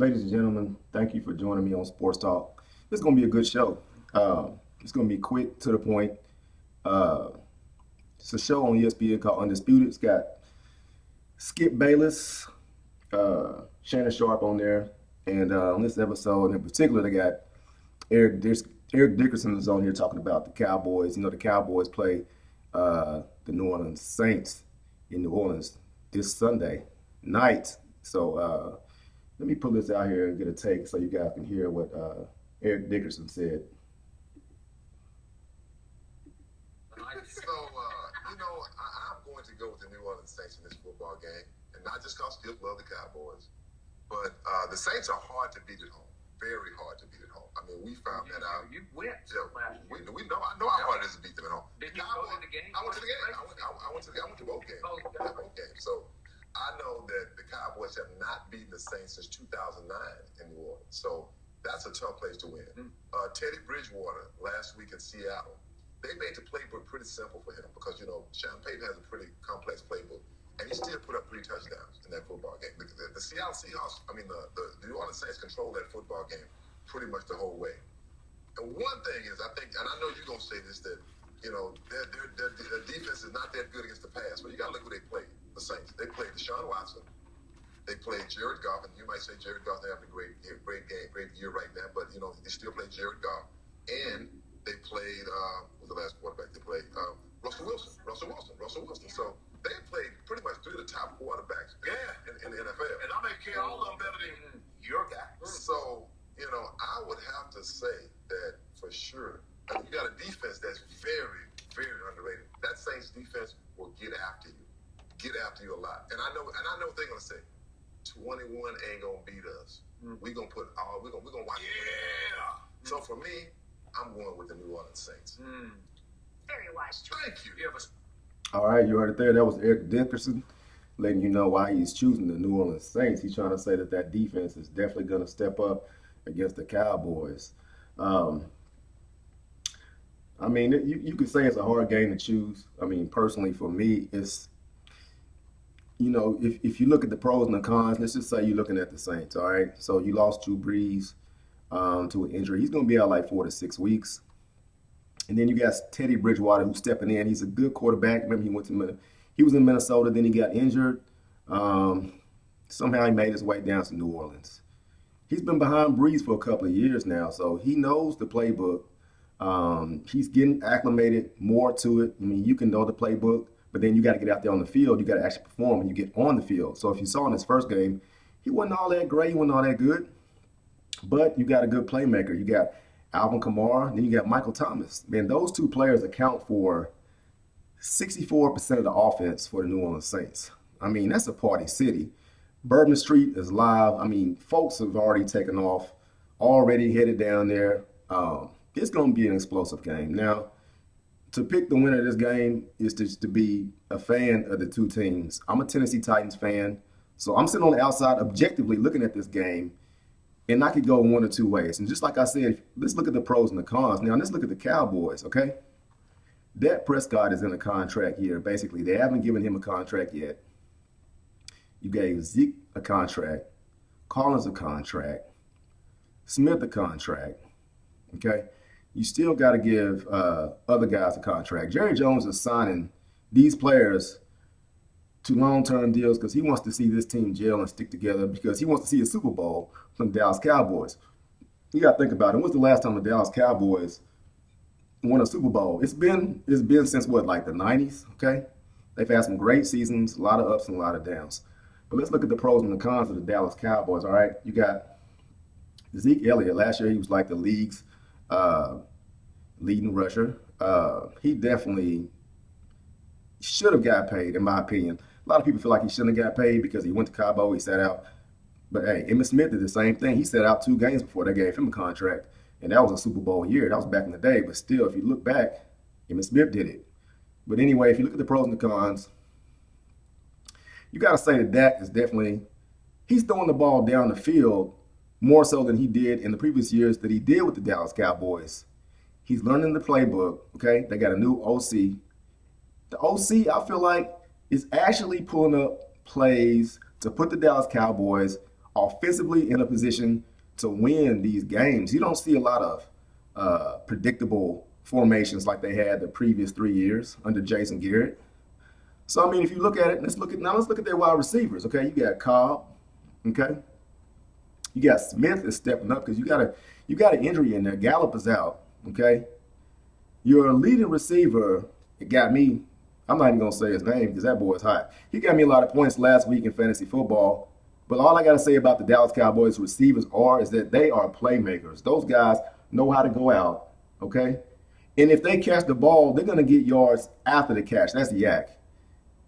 Ladies and gentlemen, thank you for joining me on Sports Talk. This is going to be a good show. It's going to be quick, to the point. Uh, it's a show on ESPN called Undisputed. It's got Skip Bayless, Shannon Sharp on there. And on this episode in particular, they got Eric Dickerson is on here talking about the Cowboys. You know, the Cowboys play the New Orleans Saints in New Orleans this Sunday night. So let me pull this out here and get a take so you guys can hear what Eric Dickerson said. I'm going to go with the New Orleans Saints in this football game, and not just because Skip love the Cowboys, but the Saints are hard to beat at home. Very hard to beat at home. I mean, we found that out. You went last year. We know. I know how hard it is to beat them at home. Did you go in the game? I went to the game. I went to both games. Both games. So I know that the Cowboys have not beaten the Saints since 2009 in New Orleans. So that's a tough place to win. Teddy Bridgewater last week in Seattle, they made the playbook pretty simple for him because, Sean Payton has a pretty complex playbook. And he still put up 3 touchdowns in that football game. The Seattle Seahawks, the New Orleans Saints controlled that football game pretty much the whole way. And one thing is, I think, and I know you're going to say this, that, their defense is not that good against the pass. But you got to look who they played, the Saints. They played Deshaun Watson. They played Jared Goff. And you might say Jared Goff's having a great year right now. But, they still played Jared Goff. And they played, who was the last quarterback they played? Russell Wilson. So they played pretty much 3 of the top quarterbacks in the NFL. And I may care all of them better than your guy. So, I would have to say that for sure. You got a defense that's very, very underrated. That Saints defense will get after you a lot. And I know what they're gonna say. 21 ain't gonna beat us. We're gonna watch. Yeah. So for me, I'm going with the New Orleans Saints. Very wise choice. Thank you. All right, you heard it there. That was Eric Dickerson letting you know why he's choosing the New Orleans Saints. He's trying to say that defense is definitely going to step up against the Cowboys. You could say it's a hard game to choose. Personally for me, it's, if you look at the pros and the cons, let's just say you're looking at the Saints, all right? So you lost Drew Brees to an injury. He's going to be out like 4 to 6 weeks. And then you got Teddy Bridgewater who's stepping in. He's a good quarterback. Remember, he was in Minnesota, then he got injured. Somehow he made his way down to New Orleans. He's been behind Brees for a couple of years now, so he knows the playbook. He's getting acclimated more to it. You can know the playbook, but then you got to get out there on the field. You got to actually perform when you get on the field. So if you saw in his first game, he wasn't all that great. He wasn't all that good. But you got a good playmaker. You got Alvin Kamara, then you got Michael Thomas. Man, those 2 players account for 64% of the offense for the New Orleans Saints. That's a party city. Bourbon Street is live. Folks have already taken off, already headed down there. It's going to be an explosive game. Now, to pick the winner of this game is to be a fan of the 2 teams. I'm a Tennessee Titans fan, so I'm sitting on the outside objectively looking at this game. And I could go 1 or 2 ways. And just like I said, let's look at the pros and the cons. Now, let's look at the Cowboys, okay? Dak Prescott is in a contract year, basically. They haven't given him a contract yet. You gave Zeke a contract, Collins a contract, Smith a contract, okay? You still got to give other guys a contract. Jerry Jones is signing these players to long-term deals because he wants to see this team gel and stick together because he wants to see a Super Bowl from the Dallas Cowboys. You got to think about it. When's the last time the Dallas Cowboys won a Super Bowl? It's been since what, like the 90s, okay? They've had some great seasons, a lot of ups and a lot of downs. But let's look at the pros and the cons of the Dallas Cowboys, all right? You got Zeke Elliott. Last year he was like the league's leading rusher. He definitely should have got paid, in my opinion. A lot of people feel like he shouldn't have got paid because he went to Cabo, he sat out. But hey, Emmitt Smith did the same thing. He sat out 2 games before they gave him a contract, and that was a Super Bowl year. That was back in the day. But still, if you look back, Emmitt Smith did it. But anyway, if you look at the pros and the cons, you got to say that Dak is he's throwing the ball down the field more so than he did in the previous years that he did with the Dallas Cowboys. He's learning the playbook, okay? They got a new OC. The OC, I feel like, is actually pulling up plays to put the Dallas Cowboys offensively in a position to win these games. You don't see a lot of predictable formations like they had the previous 3 years under Jason Garrett. So I mean, if you look at it, let's look at their wide receivers. Okay, you got Cobb. Okay, you got Smith is stepping up because you got an injury in there. Gallup is out. Okay, your leading receiver, it got me. I'm not even gonna say his name because that boy is hot. He got me a lot of points last week in fantasy football. But all I gotta say about the Dallas Cowboys receivers is that they are playmakers. Those guys know how to go out. Okay, and if they catch the ball, they're gonna get yards after the catch. That's yak.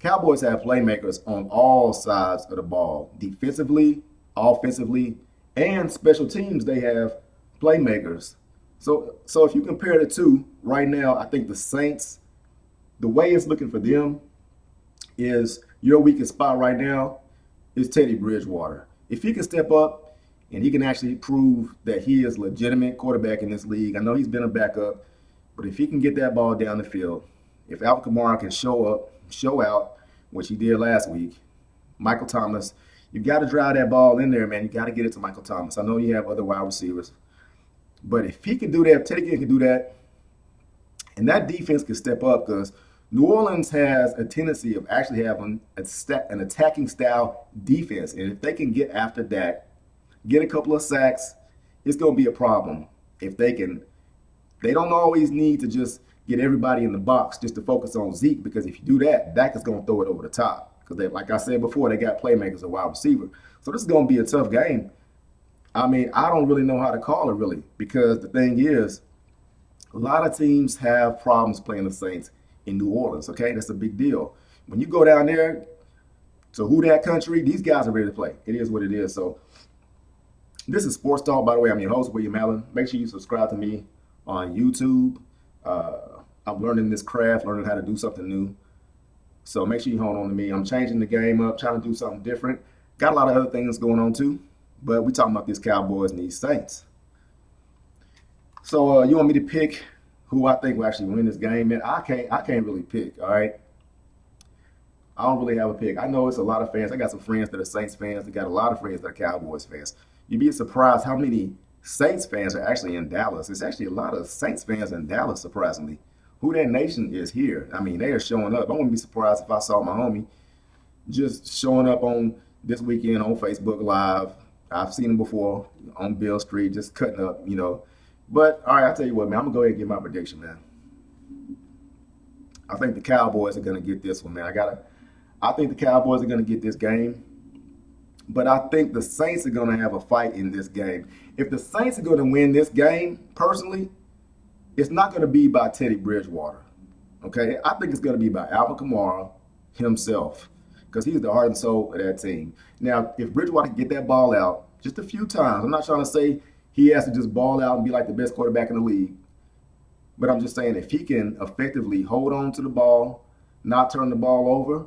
Cowboys have playmakers on all sides of the ball, defensively, offensively, and special teams. They have playmakers. So if you compare the two right now, I think the Saints, the way it's looking for them is your weakest spot right now is Teddy Bridgewater. If he can step up and he can actually prove that he is a legitimate quarterback in this league, I know he's been a backup, but if he can get that ball down the field, if Alvin Kamara can show out, which he did last week, Michael Thomas, you got to drive that ball in there, man. You got to get it to Michael Thomas. I know you have other wide receivers, but if he can do that, if Teddy can do that, and that defense can step up because New Orleans has a tendency of actually having an attacking style defense, and if they can get after that, get a couple of sacks, it's going to be a problem. If they don't always need to just get everybody in the box just to focus on Zeke, because if you do that, Dak is going to throw it over the top. Because like I said before, they got playmakers at wide receiver. So this is going to be a tough game. I mean, I don't really know how to call it really, because the thing is, a lot of teams have problems playing the Saints in New Orleans, okay? That's a big deal. When you go down there to who that country, these guys are ready to play. It is what it is. So this is Sports Talk. By the way, I'm your host, William Allen. Make sure you subscribe to me on YouTube. I'm learning this craft, learning how to do something new. So make sure you hold on to me. I'm changing the game up, trying to do something different. Got a lot of other things going on too, but we're talking about these Cowboys and these Saints. So you want me to pick who I think will actually win this game? Man, I can't really pick, all right? I don't really have a pick. I know it's a lot of fans. I got some friends that are Saints fans. I got a lot of friends that are Cowboys fans. You'd be surprised how many Saints fans are actually in Dallas. It's actually a lot of Saints fans in Dallas, surprisingly. Who that nation is here. I mean, they are showing up. I wouldn't be surprised if I saw my homie just showing up on this weekend on Facebook Live. I've seen him before on Bill Street, just cutting up, you know. But, all right, I'll tell you what, man, I'm going to go ahead and give my prediction, man. I think the Cowboys are going to get this one, man. I think the Cowboys are going to get this game. But I think the Saints are going to have a fight in this game. If the Saints are going to win this game, personally, it's not going to be by Teddy Bridgewater, okay? I think it's going to be by Alvin Kamara himself, because he's the heart and soul of that team. Now, if Bridgewater can get that ball out just a few times, I'm not trying to say he has to just ball out and be like the best quarterback in the league, but I'm just saying if he can effectively hold on to the ball, not turn the ball over,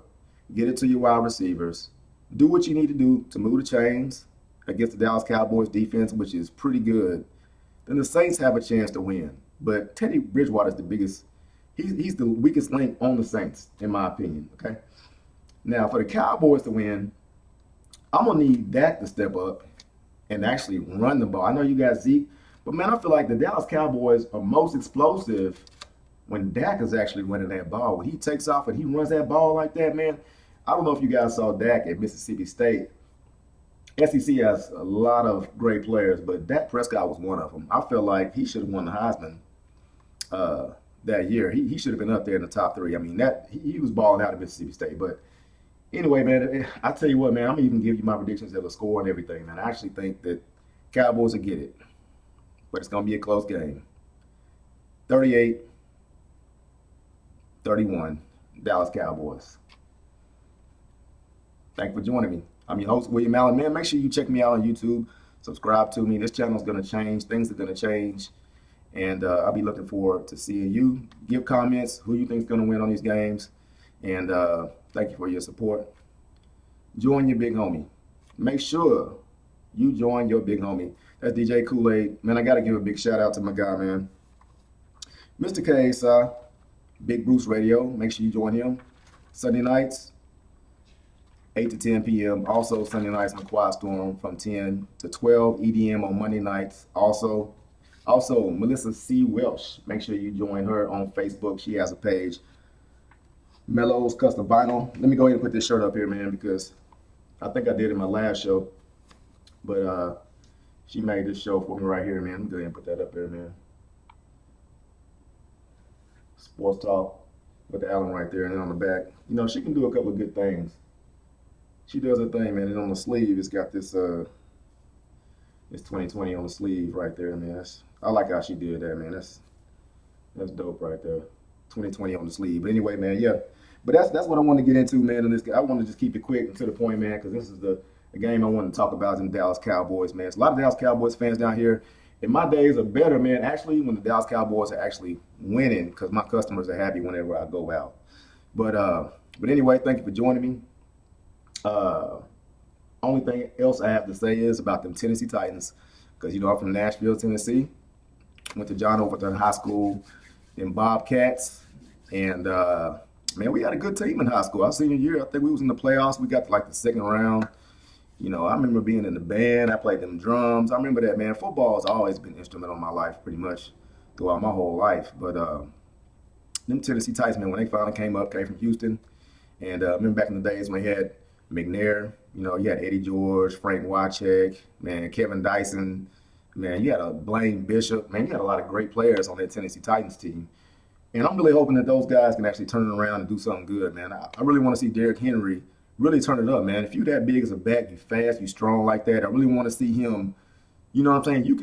get it to your wide receivers, do what you need to do to move the chains against the Dallas Cowboys defense, which is pretty good, then the Saints have a chance to win. But Teddy Bridgewater is the biggest, he's the weakest link on the Saints, in my opinion, okay? Now, for the Cowboys to win, I'm going to need Dak to step up and actually run the ball. I know you got Zeke, but, man, I feel like the Dallas Cowboys are most explosive when Dak is actually running that ball. When he takes off and he runs that ball like that, man, I don't know if you guys saw Dak at Mississippi State. SEC has a lot of great players, but Dak Prescott was one of them. I feel like he should have won the Heisman that year. He should have been up there in the top three. I mean, he was balling out at Mississippi State. But anyway, man, I tell you what, man, I'm going to even give you my predictions of the score and everything, man. I actually think that Cowboys will get it, but it's going to be a close game. 38-31, Dallas Cowboys. Thank you for joining me. I'm your host, William Allen. Man, make sure you check me out on YouTube. Subscribe to me. This channel is going to change. Things are going to change. And I'll be looking forward to seeing you. Give comments who you think is going to win on these games. And thank you for your support. Join your big homie. Make sure you join your big homie. That's DJ Kool-Aid. Man, I got to give a big shout out to my guy, man. Mr. KSI, Big Bruce Radio. Make sure you join him. Sunday nights, 8 to 10 p.m. Also, Sunday nights in the Quiet Storm from 10 to 12. EDM on Monday nights. Also, Melissa C. Welsh. Make sure you join her on Facebook. She has a page. Mellows Custom Vinyl. Let me go ahead and put this shirt up here, man, because I think I did it in my last show. But she made this show for me right here, man. Let me go ahead and put that up there, man. Sports Talk with the Allen right there, and then on the back. You know, she can do a couple of good things. She does her thing, man. And on the sleeve, it's got this it's 2020 on the sleeve right there, man. I like how she did that, man. That's dope right there. 2020 on the sleeve. But anyway, man, yeah. But that's what I want to get into, man. And I want to just keep it quick and to the point, man, because this is the game I want to talk about in the Dallas Cowboys, man. There's a lot of Dallas Cowboys fans down here. And my days are better, man, actually, when the Dallas Cowboys are actually winning, because my customers are happy whenever I go out. But anyway, thank you for joining me. Only thing else I have to say is about them Tennessee Titans, because, you know, I'm from Nashville, Tennessee. Went to John Overton High School in Bobcats. And, man, we had a good team in high school. Our senior year, I think we was in the playoffs. We got to, like, the second round. You know, I remember being in the band. I played them drums. I remember that, man. Football has always been instrumental in my life pretty much throughout my whole life. But them Tennessee Titans, man, when they finally came from Houston. And I remember back in the days when they had McNair, you know, you had Eddie George, Frank Wycheck, man, Kevin Dyson, man, you had a Blaine Bishop, man, you had a lot of great players on that Tennessee Titans team. And I'm really hoping that those guys can actually turn it around and do something good, man. I really want to see Derrick Henry really turn it up, man. If you that big as a back, you fast, you strong like that, I really want to see him. You know what I'm saying? You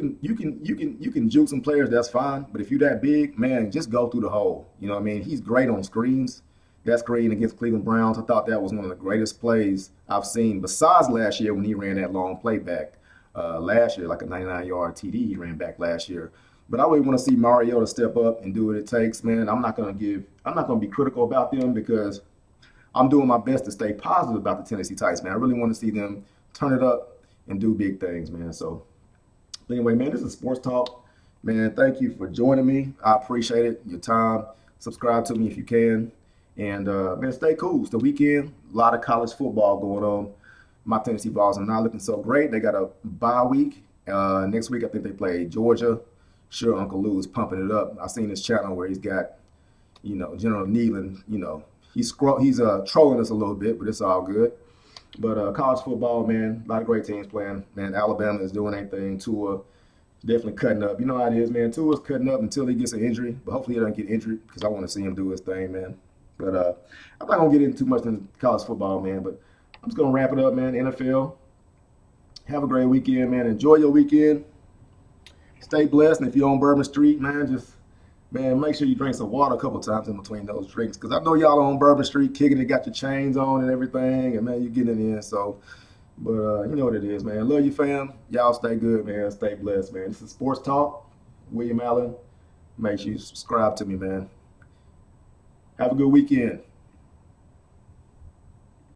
can juke some players, that's fine. But if you that big, man, just go through the hole. You know what I mean? He's great on screens. That screen against Cleveland Browns, I thought that was one of the greatest plays I've seen, besides last year when he ran that long play back. Last year, like a 99-yard TD he ran back last year. But I really want to see Mariota step up and do what it takes, man. I'm not going to be critical about them, because I'm doing my best to stay positive about the Tennessee Titans, man. I really want to see them turn it up and do big things, man. So anyway, man, this is Sports Talk. Man, thank you for joining me. I appreciate it, your time. Subscribe to me if you can. And, man, stay cool. It's the weekend. A lot of college football going on. My Tennessee Vols are not looking so great. They got a bye week. Next week, I think they play Georgia. Sure, Uncle Lou is pumping it up. I've seen his channel where he's got, you know, General Nealon, you know, he's trolling us a little bit, but it's all good. But college football, man, a lot of great teams playing. Man, Alabama is doing anything. Tua definitely cutting up. You know how it is, man. Tua's cutting up until he gets an injury. But hopefully he doesn't get injured, because I want to see him do his thing, man. But I'm not going to get into too much in college football, man. But I'm just going to wrap it up, man. NFL. Have a great weekend, man. Enjoy your weekend. Stay blessed. And if you're on Bourbon Street, man, make sure you drink some water a couple times in between those drinks. Because I know y'all on Bourbon Street kicking it, got your chains on and everything. And, man, you're getting it in. So, but you know what it is, man. Love you, fam. Y'all stay good, man. Stay blessed, man. This is Sports Talk. William Allen. Make sure you subscribe to me, man. Have a good weekend.